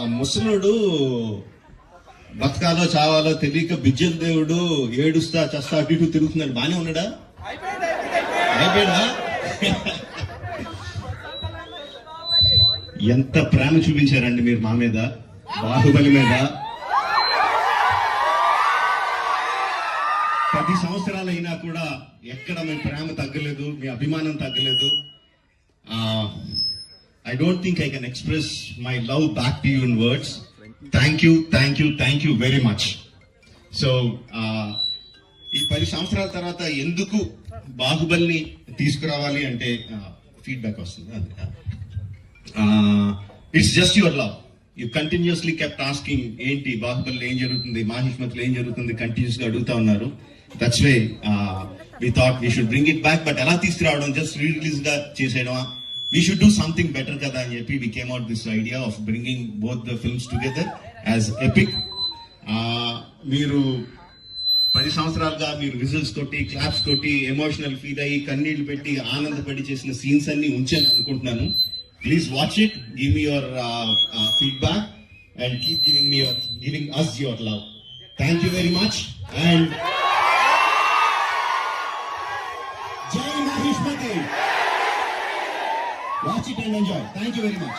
ఆ ముసలుడు బతకాలో చావాలో తెలియక బిజ్జల దేవుడు ఏడుస్తా చస్తా అటు ఇటు తిరుగుతున్నాడు. బానే ఉన్నాడా? అయిపోయాడా? ఎంత ప్రేమ చూపించారండి మీరు మా మీద, బాహుబలి మీద. 10 సంవత్సరాలు అయినా కూడా ఎక్కడ మీ ప్రేమ తగ్గలేదు, మీ అభిమానం తగ్గలేదు. I don't think I can express my love back to you in words. Thank you very much. So, ఈ 10 సంవత్సరాల తర్వాత ఎందుకు బాహుబలిని తీసుకురావాలి అంటే ఫీడ్బ్యాక్ వస్తుంది. It's just your love. You continuously kept asking ఏంటి బాహుబలిలో ఏం జరుగుతుంది, మాహిష్మతిలో ఏం జరుగుతుంది, కంటిన్యూస్ గా అడుగుతా ఉన్నారు. That's way we thought we should bring it back. But ఎలా తీసుకురావడం, జస్ట్ రిలీజ్ గా చేసేయడమా? We should do something better kada అని చెప్పి we came out this idea of bringing both the films together as epic. మీరు 10 సంవత్సరాలుగా మీరు whistles కొట్టి, claps కొట్టి, ఎమోషనల్ ఫీల్ అయ్యి, కన్నీళ్లు పెట్టి, ఆనందపడి చేసిన సీన్స్ అన్ని ఉంచాను అనుకుంటున్నాను. Please watch it, give me your feedback and keep giving us your love. Thank you very much and Jai Mahishmati. Watch it and enjoy. Thank you very much.